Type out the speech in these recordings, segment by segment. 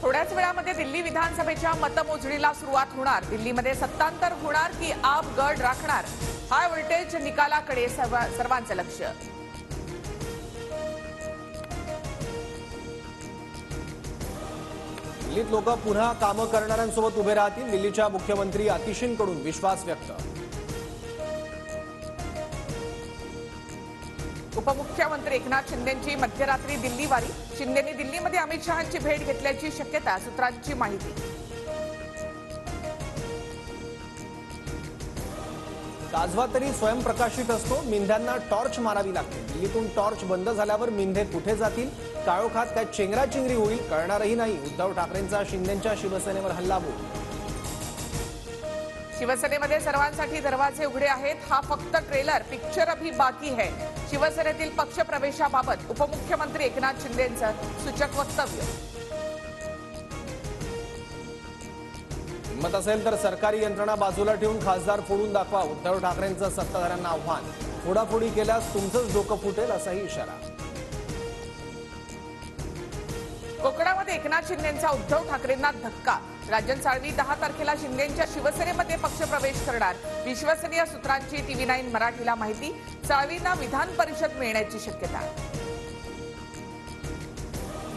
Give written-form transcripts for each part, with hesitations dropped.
थोड्याच वेळामध्ये दिल्ली विधानसभेच्या मतमोजणीला सुरुवात होणार। दिल्लीमध्ये सत्तांतर होणार की आप गड राखणार, हाय व्होल्टेज निकालाकडे सर्वांचं लक्ष। दिल्लीत लोक पुन्हा काम करणाऱ्यांसोबत उभे राहतील, दिल्लीच्या मुख्यमंत्री आतिशींकडून विश्वास व्यक्त। उपमुख्यमंत्री एकनाथ शिंदेंची मध्यरात्री दिल्ली वारी, शिंदेंनी दिल्लीमध्ये अमित शहांची भेट घेतल्याची शक्यता, सूत्रांची माहिती। काजवा तरी स्वयंप्रकाशित असतो, मिंध्यांना टॉर्च मारावी लागते। दिल्लीतून टॉर्च बंद झाल्यावर मिंधे कुठे जातील, काळोखात काय चेंगराचेंगरी होईल कळणारही नाही। उद्धव ठाकरेंचा शिंदेंच्या शिवसेनेवर हल्लाबोल। शिवसेनेमध्ये सर्वांसाठी दरवाजे उघडे आहेत, हा फक्त ट्रेलर, पिक्चर अभी बाकी है। शिवसेनेतील पक्ष प्रवेशाबाबत उपमुख्यमंत्री एकनाथ शिंदेंचं सूचक वक्तव्य। हिंमत असेल तर सरकारी यंत्रणा बाजूला ठेवून खासदार फोडून दाखवा, उद्धव ठाकरेंचं सत्ताधाऱ्यांना आव्हान। फोडाफोडी केल्यास तुमचंच डोकं फुटेल असाही इशारा। कोकणामध्ये एकनाथ शिंदेंचा उद्धव ठाकरेंना धक्का, राजन साळवी 10 तारखेला शिंदेंच्या शिवसेनेमध्ये पक्षप्रवेश करणार, विश्वसनीय सूत्रांची TV9 मराठीला माहिती। साळवींना विधान परिषद मिळण्याची शक्यता।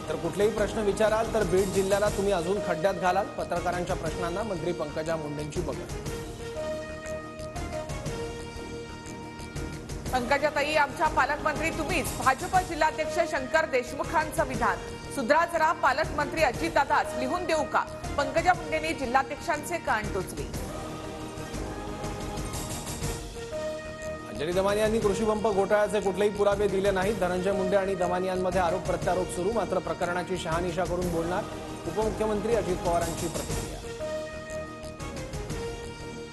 तर कुठलेही प्रश्न विचाराल तर बीड जिल्ह्याला तुम्ही अजून खड्ड्यात घालाल, पत्रकारांच्या प्रश्नांना मंत्री पंकजा मुंडेंची बगल। पंकजाताई, आमच्या पालकमंत्री तुम्हीच, भाजप जिल्हाध्यक्ष शंकर देशमुखांचं विधान। सुधरा जरा, पालकमंत्री अजितदादाच, लिहून देऊ का? पंकजा मुंडेंनी जिल्हाध्यक्षांचे कान टोचले। अंजली दमानियांनी कृषीपंप घोटाळ्याचे कुठलेही पुरावे दिले नाहीत, धनंजय मुंडे आणि दमानियांमध्ये आरोप प्रत्यारोप सुरू, मात्र प्रकरणाची शहानिशा करून बोलणार, उपमुख्यमंत्री अजित पवारांची प्रतिक्रिया।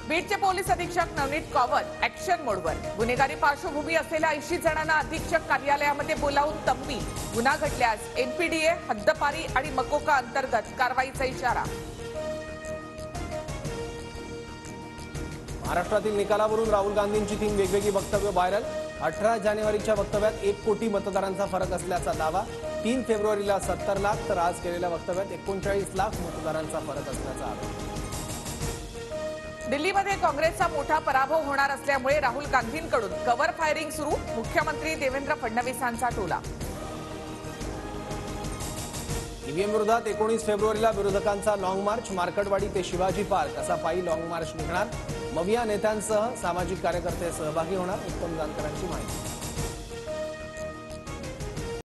बीडचे पोलीस अधीक्षक नवनीत कावत ऍक्शन मोडवर, गुन्हेगारी पार्श्वभूमी असलेल्या 80 जणांना अधीक्षक कार्यालयामध्ये बोलावून तंबी, गुन्हा घडल्यास NPDA, हद्दपारी आणि मकोका अंतर्गत कारवाईचा इशारा। महाराष्ट्रातील निकालावरून राहुल गांधींची 3 वेगवेगळी वक्तव्य व्हायरल। 18 जानेवारीच्या वक्तव्यात 1 कोटी मतदारांचा फरक असल्याचा दावा, 3 फेब्रुवारीला 70 लाख तर आज केलेल्या वक्तव्यात 39 लाख मतदारांचा फरक असल्याचा आरोप। दिल्लीमध्ये काँग्रेसचा मोठा पराभव होणार असल्यामुळे राहुल गांधींकडून कव्हर फायरिंग सुरू, मुख्यमंत्री देवेंद्र फडणवीसांचा टोला। ईव्हीएम विरोधात 19 फेब्रुवारीला विरोधकांचा लॉंग मार्च, मार्कटवाडी ते शिवाजी पार्क असा पायी लॉंग मार्च निघणार, मविया नेत्यांसह सामाजिक कार्यकर्ते सहभागी होणार, उत्तम जानकरांची माहिती।